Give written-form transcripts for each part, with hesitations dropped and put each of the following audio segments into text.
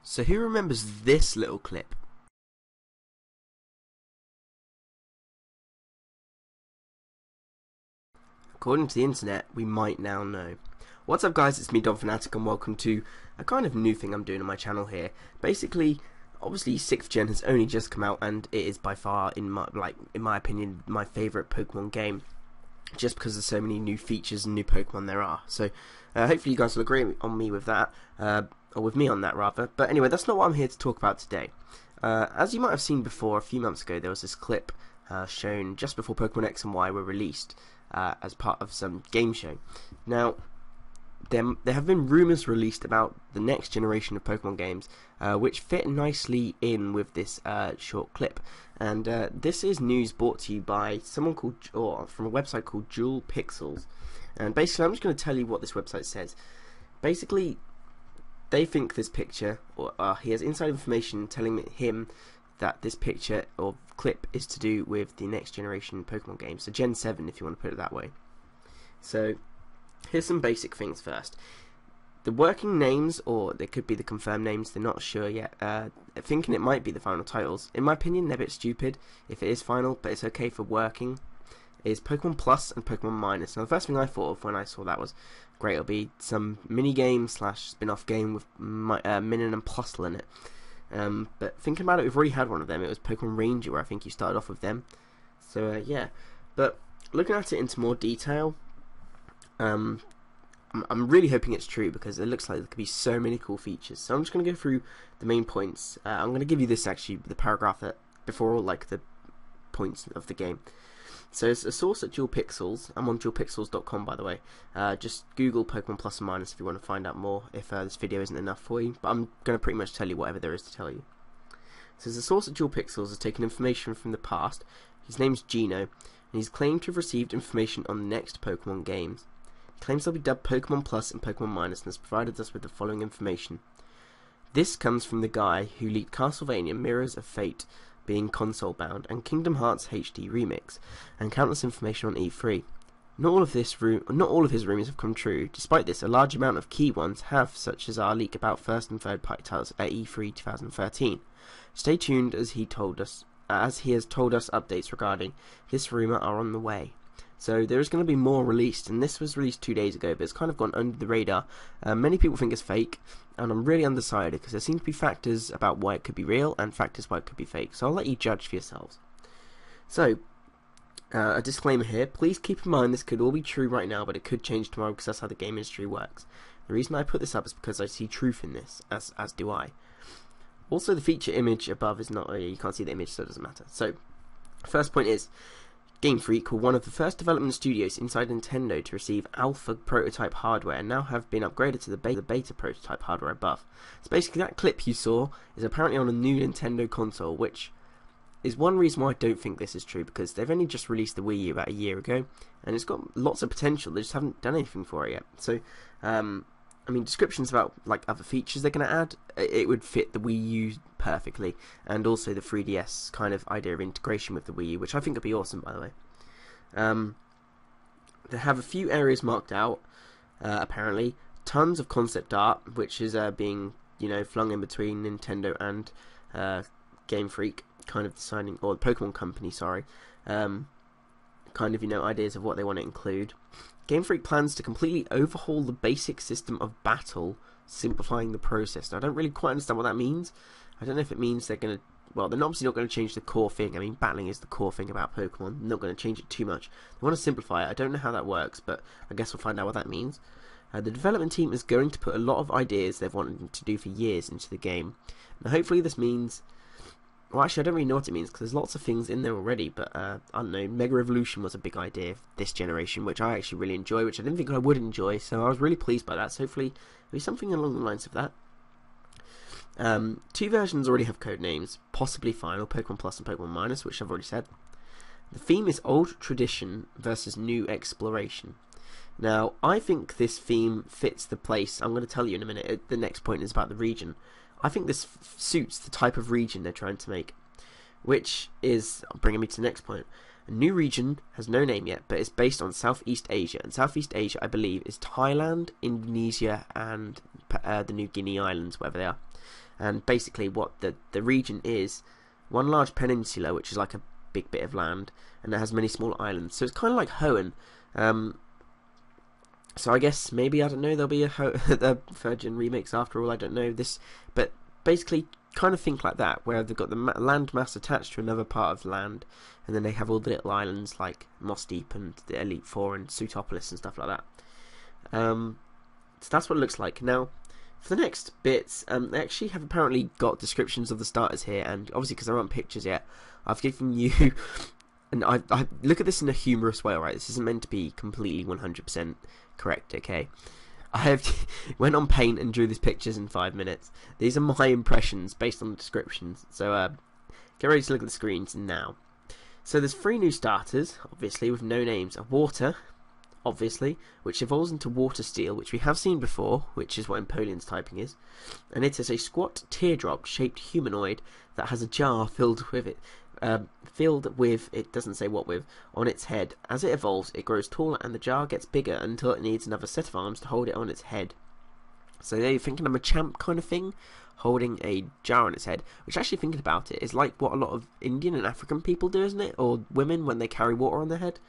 So who remembers this little clip? According to the internet, we might now know. What's up guys, it's me Don Fanatic and welcome to a kind of new thing I'm doing on my channel here. Basically, obviously 6th gen has only just come out and it is by far, in my opinion, my favourite Pokemon game. Just because there's so many new features and new Pokemon there are. So hopefully you guys will agree on me with that, or with me on that rather. But anyway, that's not what I'm here to talk about today. As you might have seen before, a few months ago there was this clip shown just before Pokemon X and Y were released as part of some game show. Now, there have been rumours released about the next generation of Pokemon games, which fit nicely in with this short clip. And this is news brought to you by someone called, or from a website called Jewel Pixels. And basically, I'm just going to tell you what this website says. Basically, they think this picture, or he has inside information telling him that this picture or clip is to do with the next generation Pokemon game. So Gen 7, if you want to put it that way. So here's some basic things first. The working names, or they could be the confirmed names, they're not sure yet. Thinking it might be the final titles. In my opinion, they're a bit stupid if it is final, but it's okay for working. Is Pokemon Plus and Pokemon Minus. Now the first thing I thought of when I saw that was, great, it'll be some mini-game / spin-off game with Min and Plusle in it. But thinking about it, we've already had one of them. It was Pokemon Ranger, where I think you started off with them. So yeah, but looking at it into more detail, I'm really hoping it's true because it looks like there could be so many cool features. So I'm just going to go through the main points. I'm going to give you this actually, the paragraph that before all like the points of the game. So it's a source at Jewel Pixels. I'm on jewelpixels.com, by the way. Just Google Pokemon Plus and Minus if you want to find out more, if this video isn't enough for you. But I'm going to pretty much tell you whatever there is to tell you. So the source at Jewel Pixels has taken information from the past. His name's Gino, and he's claimed to have received information on the next Pokemon games. He claims they'll be dubbed Pokemon Plus and Pokemon Minus, and has provided us with the following information. This comes from the guy who leaked Castlevania Mirrors of Fate being console bound, and Kingdom Hearts HD Remix, and countless information on E3. Not all of his rumours have come true. Despite this, a large amount of key ones have, such as our leak about first and third party titles at E3 2013. Stay tuned as he has told us updates regarding this rumour are on the way. So there is going to be more released, and this was released 2 days ago, but it's kind of gone under the radar. Many people think it's fake, and I'm really undecided because there seem to be factors about why it could be real and factors why it could be fake. So I'll let you judge for yourselves. So, a disclaimer here. Please keep in mind this could all be true right now, but it could change tomorrow because that's how the game industry works. The reason I put this up is because I see truth in this, as do I. Also, the feature image above is not... you can't see the image, so it doesn't matter. So, first point is, Game Freak were one of the first development studios inside Nintendo to receive alpha prototype hardware and now have been upgraded to the beta prototype hardware above. So basically that clip you saw is apparently on a new Nintendo console, which is one reason why I don't think this is true, because they've only just released the Wii U about a year ago and it's got lots of potential, they just haven't done anything for it yet. So I mean, descriptions about like other features they're going to add, it would fit the Wii U perfectly, and also the 3DS kind of idea of integration with the Wii U, which I think would be awesome, by the way. They have a few areas marked out, apparently. Tons of concept art, which is being, flung in between Nintendo and Game Freak, kind of deciding, or the Pokemon Company, sorry, kind of, ideas of what they want to include. Game Freak plans to completely overhaul the basic system of battle, simplifying the process. Now, I don't really quite understand what that means. I don't know if it means they're going to... Well, they're obviously not going to change the core thing. I mean, battling is the core thing about Pokemon. They're not going to change it too much. They want to simplify it. I don't know how that works, but I guess we'll find out what that means. The development team is going to put a lot of ideas they've wanted to do for years into the game. Now, hopefully this means... Well, actually, I don't really know what it means, because there's lots of things in there already, but, I don't know, Mega Evolution was a big idea of this generation, which I actually really enjoy, which I didn't think I would enjoy, so I was really pleased by that, so hopefully there'll be something along the lines of that. 2 versions already have code names, possibly final, Pokemon Plus and Pokemon Minus, which I've already said. The theme is old tradition versus new exploration. Now, I think this theme fits the place. I'm going to tell you in a minute. The next point is about the region. I think this suits the type of region they're trying to make, which is bringing me to the next point. A new region has no name yet, but it's based on Southeast Asia, and Southeast Asia, I believe, is Thailand, Indonesia, and the New Guinea Islands, wherever they are. And basically what the region is, one large peninsula, which is like a big bit of land, and it has many small islands. So it's kind of like Hoenn. So I guess maybe, I don't know, there'll be a Virgin remix after all, I don't know this, but basically kind of think like that, where they've got the land mass attached to another part of land, and then they have all the little islands like Moss Deep and the Elite Four and Sutopolis and stuff like that. So that's what it looks like. Now, for the next bits, they actually have apparently got descriptions of the starters here, and obviously because there aren't pictures yet, I've given you, and I look at this in a humorous way, alright? This isn't meant to be completely 100% correct, okay? I have went on Paint and drew these pictures in 5 minutes. These are my impressions based on the descriptions, so get ready to look at the screens now. So there's 3 new starters, obviously, with no names. A Water, obviously, which evolves into Water Steel, which we have seen before, which is what Empoleon's typing is. And it is a squat teardrop-shaped humanoid that has a jar filled with, it doesn't say what with, on its head. As it evolves, it grows taller and the jar gets bigger until it needs another set of arms to hold it on its head. So there you're thinking of a champ kind of thing, holding a jar on its head, which actually thinking about it is like what a lot of Indian and African people do, isn't it? Or women when they carry water on their head.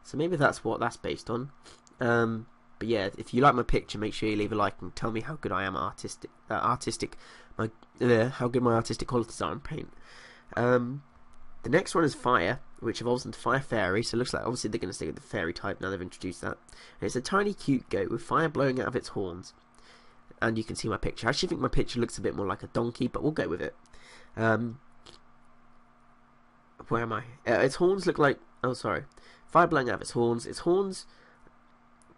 So maybe that's what that's based on. But yeah, if you like my picture, make sure you leave a like and tell me how good I am at how good my artistic qualities are in Paint. The next one is Fire, which evolves into Fire Fairy, so it looks like obviously they're going to stick with the fairy type now they've introduced that. And it's a tiny cute goat with fire blowing out of its horns. And you can see my picture. I actually think my picture looks a bit more like a donkey, but we'll go with it. Where am I? Its horns look like... Oh, sorry. Fire blowing out of its horns. Its horns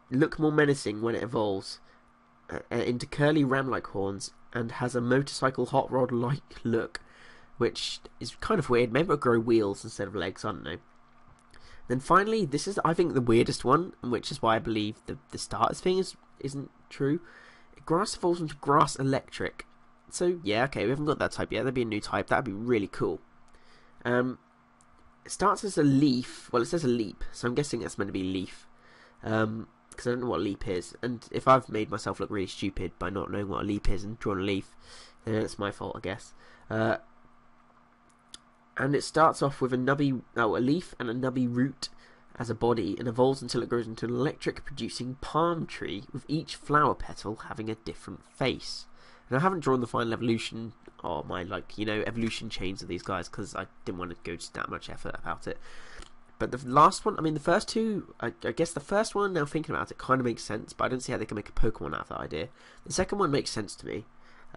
look more menacing when it evolves into curly ram-like horns and has a motorcycle hot rod-like look, which is kind of weird. Maybe it'll grow wheels instead of legs, I don't know. Then finally, this is, I think, the weirdest one, which is why I believe the starters thing isn't true. Grass evolves into Grass Electric. So, yeah, okay, we haven't got that type yet. That'd be a new type. That'd be really cool. It starts as a leaf. Well, it says a leap, so I'm guessing it's meant to be leaf. Because I don't know what a leap is. And if I've made myself look really stupid by not knowing what a leap is and drawn a leaf, then it's my fault, I guess. And it starts off with a leaf and a nubby root as a body, and evolves until it grows into an electric-producing palm tree, with each flower petal having a different face. And I haven't drawn the final evolution, or my, evolution chains of these guys, because I didn't want to go to that much effort about it. But the last one, the first two, I guess the first one, now thinking about it, kind of makes sense, but I don't see how they can make a Pokemon out of that idea. The second one makes sense to me,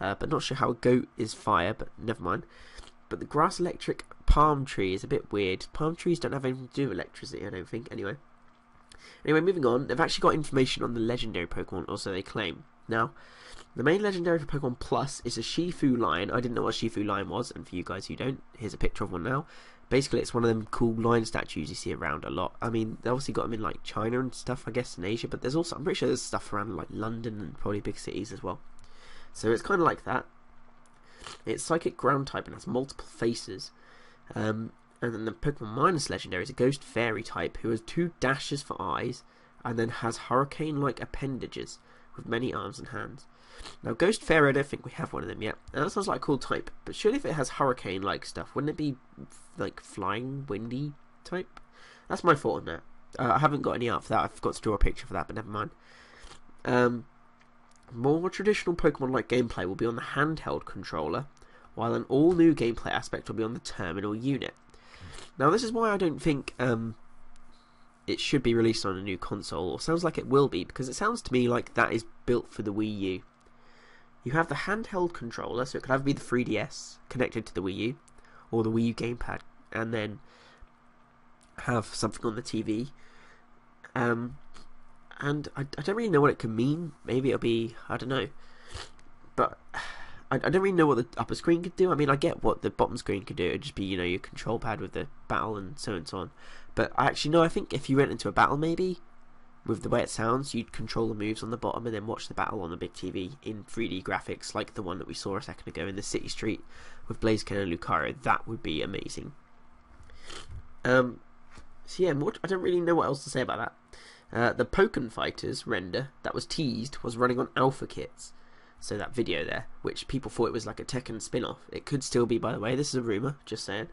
but not sure how a goat is fire, but never mind. But the Grass Electric palm tree is a bit weird. Palm trees don't have anything to do with electricity, I don't think, anyway. Anyway, moving on, they've actually got information on the legendary Pokemon, or so they claim. Now, the main legendary for Pokemon Plus is a Shifu lion. I didn't know what a Shifu lion was, and for you guys who don't, here's a picture of one now. Basically, it's one of them cool lion statues you see around a lot. I mean, they obviously got them in, like, China and stuff, I guess, in Asia, but there's also, I'm pretty sure there's stuff around, like, London and probably big cities as well. So it's kind of like that. It's Psychic Ground type and has multiple faces. And then the Pokemon minus legendary is a Ghost Fairy type who has 2 dashes for eyes and then has hurricane-like appendages with many arms and hands. Now, Ghost Fairy, I don't think we have one of them yet. Now, that sounds like a cool type, but surely if it has hurricane-like stuff, wouldn't it be, like, flying, windy type? That's my thought on that. I haven't got any art for that. I forgot to draw a picture for that, but never mind. More traditional Pokemon-like gameplay will be on the handheld controller, while an all-new gameplay aspect will be on the terminal unit. Now, this is why I don't think it should be released on a new console, or sounds like it will be, because it sounds to me like that is built for the Wii U. You have the handheld controller, so it could either be the 3DS connected to the Wii U, or the Wii U gamepad, and then have something on the TV. And I don't really know what it can mean. Maybe it'll be, I don't know. But I don't really know what the upper screen could do. I mean, I get what the bottom screen could do. It'd just be, your control pad with the battle and so on. But I think if you went into a battle, maybe, with the way it sounds, you'd control the moves on the bottom and then watch the battle on the big TV in 3D graphics, like the one that we saw a second ago in the City Street with Blaziken and Lucario. That would be amazing. So yeah, I don't really know what else to say about that. The Pokken Fighters render that was teased was running on alpha kits. So that video there, which people thought it was like a Tekken spin-off. It could still be, by the way. This is a rumour, just saying.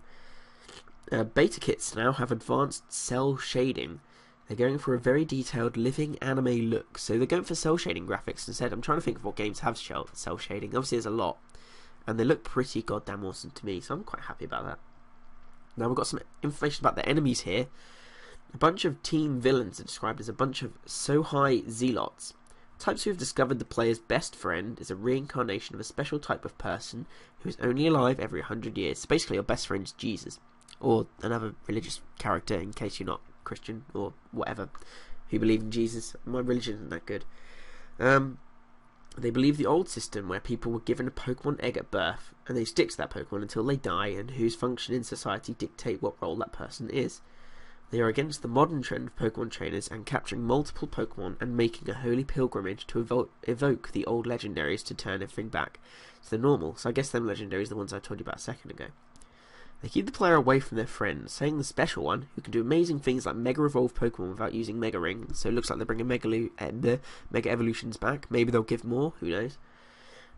Beta kits now have advanced cell shading. They're going for a very detailed living anime look. So they're going for cell shading graphics instead. I'm trying to think of what games have cell shading. Obviously there's a lot. And they look pretty goddamn awesome to me. So I'm quite happy about that. Now we've got some information about the enemies here. A bunch of team villains are described as a bunch of Sohai Zealots. Types who have discovered the player's best friend is a reincarnation of a special type of person who is only alive every 100 years. So basically your best friend's Jesus. Or another religious character, in case you're not Christian or whatever, who believe in Jesus. My religion isn't that good. They believe the old system where people were given a Pokemon egg at birth and they stick to that Pokemon until they die, and whose function in society dictate what role that person is. They are against the modern trend of Pokemon trainers and capturing multiple Pokemon and making a holy pilgrimage to evoke the old legendaries to turn everything back to the normal. So I guess them legendaries are the ones I told you about a second ago. They keep the player away from their friends, saying the special one, who can do amazing things like Mega Evolve Pokemon without using Mega Rings, so it looks like they're bringing the Mega Evolutions back. Maybe they'll give more, who knows.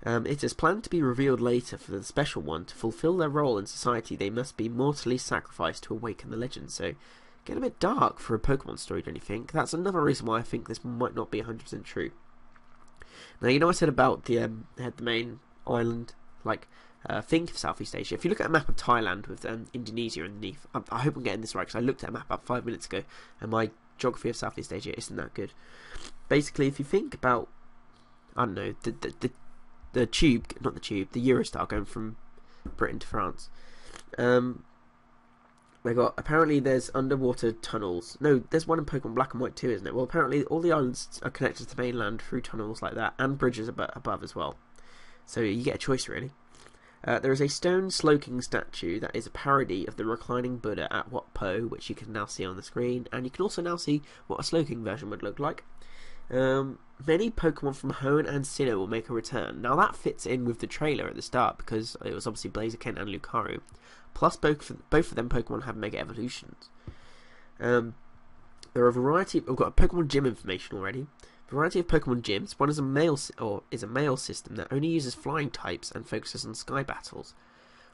It is planned to be revealed later for the special one. To fulfill their role in society, they must be mortally sacrificed to awaken the legend, so getting a bit dark for a Pokemon story, don't you think? That's another reason why I think this might not be 100% true. Now, you know I said about the main island, like, think of Southeast Asia. If you look at a map of Thailand with Indonesia underneath, I hope I'm getting this right, because I looked at a map about 5 minutes ago and my geography of Southeast Asia isn't that good. Basically, if you think about, I don't know, the tube, not the tube, the Eurostar going from Britain to France. Apparently there's underwater tunnels. No, there's one in Pokemon Black and White too, isn't it? Well, apparently all the islands are connected to the mainland through tunnels like that, and bridges above as well. So you get a choice, really. There is a stone Slowking statue that is a parody of the reclining Buddha at Wat Po, which you can now see on the screen, and you can also now see what a Slowking version would look like. Many Pokemon from Hoenn and Sinnoh will make a return. Now that fits in with the trailer at the start, because it was obviously Blaziken and Lucario. Plus both of them Pokemon have Mega Evolutions. There are a variety. We've got Pokemon Gym information already. Variety of Pokemon gyms. One is a male system that only uses flying types and focuses on sky battles.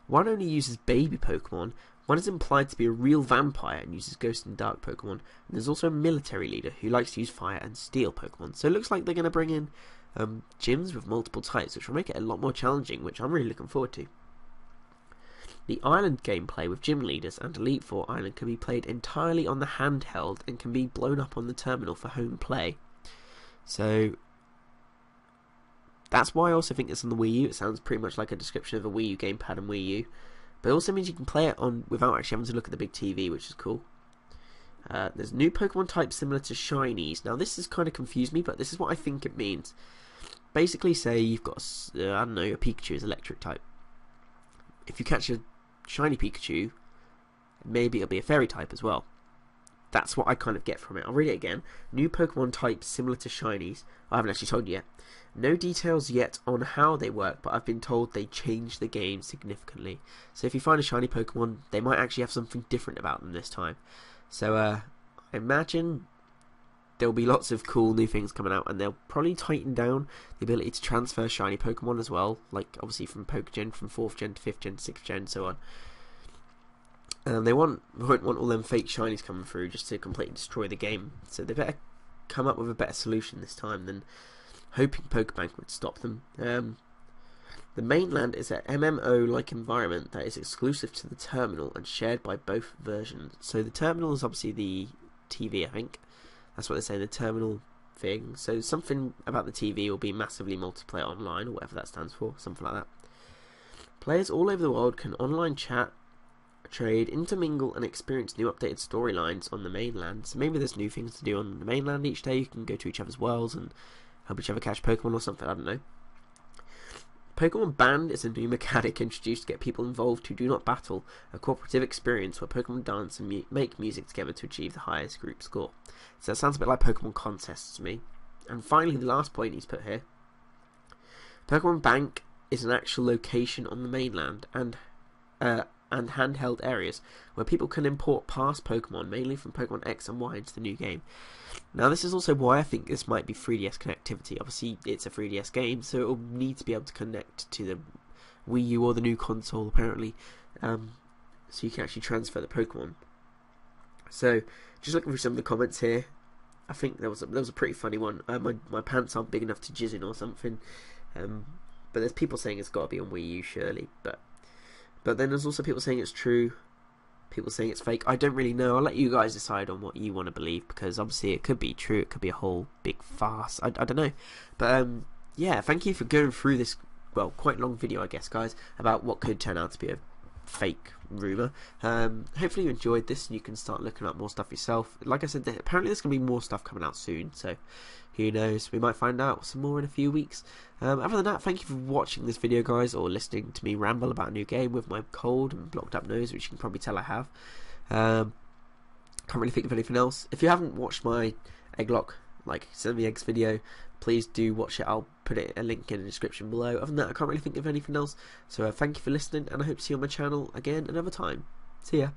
One only uses baby Pokemon. One is implied to be a real vampire and uses ghost and dark Pokemon. And there's also a military leader who likes to use fire and steel Pokemon. So it looks like they're going to bring in gyms with multiple types, which will make it a lot more challenging, which I'm really looking forward to. The island gameplay with gym leaders and Elite Four Island can be played entirely on the handheld and can be blown up on the terminal for home play. So that's why I also think it's on the Wii U. It sounds pretty much like a description of a Wii U gamepad and Wii U. But it also means you can play it on without actually having to look at the big TV, which is cool. There's new Pokemon types similar to Shinies. Now this has kind of confused me, but this is what I think it means. Basically, say you've got, I don't know, a Pikachu is electric type. If you catch a shiny Pikachu, maybe it'll be a fairy type as well. That's what I kind of get from it. I'll read it again. New Pokemon types similar to Shinies. I haven't actually told you yet. No details yet on how they work, but I've been told they change the game significantly. So if you find a shiny Pokemon, they might actually have something different about them this time. So I imagine there'll be lots of cool new things coming out, and they'll probably tighten down the ability to transfer shiny Pokemon as well, like obviously from Pokegen, from 4th gen to 5th gen, 6th gen, so on. They won't want all them fake shinies coming through just to completely destroy the game, so they better come up with a better solution this time than hoping Pokebank would stop them. The mainland is an MMO-like environment that is exclusive to the terminal and shared by both versions. So the terminal is obviously the TV, I think. That's what they say, the terminal thing. So something about the TV will be massively multiplayer online, or whatever that stands for, something like that. Players all over the world can online chat, trade, intermingle, and experience new updated storylines on the mainland. So maybe there's new things to do on the mainland each day. You can go to each other's worlds and help each other catch Pokemon or something, I don't know. Pokemon Band is a new mechanic introduced to get people involved who do not battle, a cooperative experience where Pokemon dance and make music together to achieve the highest group score. So that sounds a bit like Pokemon contests to me. And finally, the last point he's put here. Pokemon Bank is an actual location on the mainland, and and handheld areas where people can import past Pokemon, mainly from Pokemon X and Y, into the new game. Now, this is also why I think this might be 3DS connectivity. Obviously, it's a 3DS game, so it will need to be able to connect to the Wii U or the new console, apparently, so you can actually transfer the Pokemon. So, just looking through some of the comments here, I think there was a pretty funny one. My pants aren't big enough to jizz in or something, but there's people saying it's got to be on Wii U, surely. But then there's also people saying it's true, people saying it's fake. I don't really know. I'll let you guys decide on what you want to believe, because obviously it could be true, it could be a whole big farce. I don't know. But yeah, thank you for going through this, well, quite long video, I guess, guys, about what could turn out to be a fake rumour. Hopefully you enjoyed this and you can start looking up more stuff yourself. Like I said, apparently there's going to be more stuff coming out soon, so who knows, we might find out some more in a few weeks. Other than that, thank you for watching this video, guys, or listening to me ramble about a new game with my cold and blocked up nose, which you can probably tell I have. Can't really think of anything else. If you haven't watched my Egglock, like, send me eggs video, please do watch it. I'll put a link in the description below. Other than that, I can't really think of anything else. So thank you for listening, and I hope to see you on my channel again another time. See ya.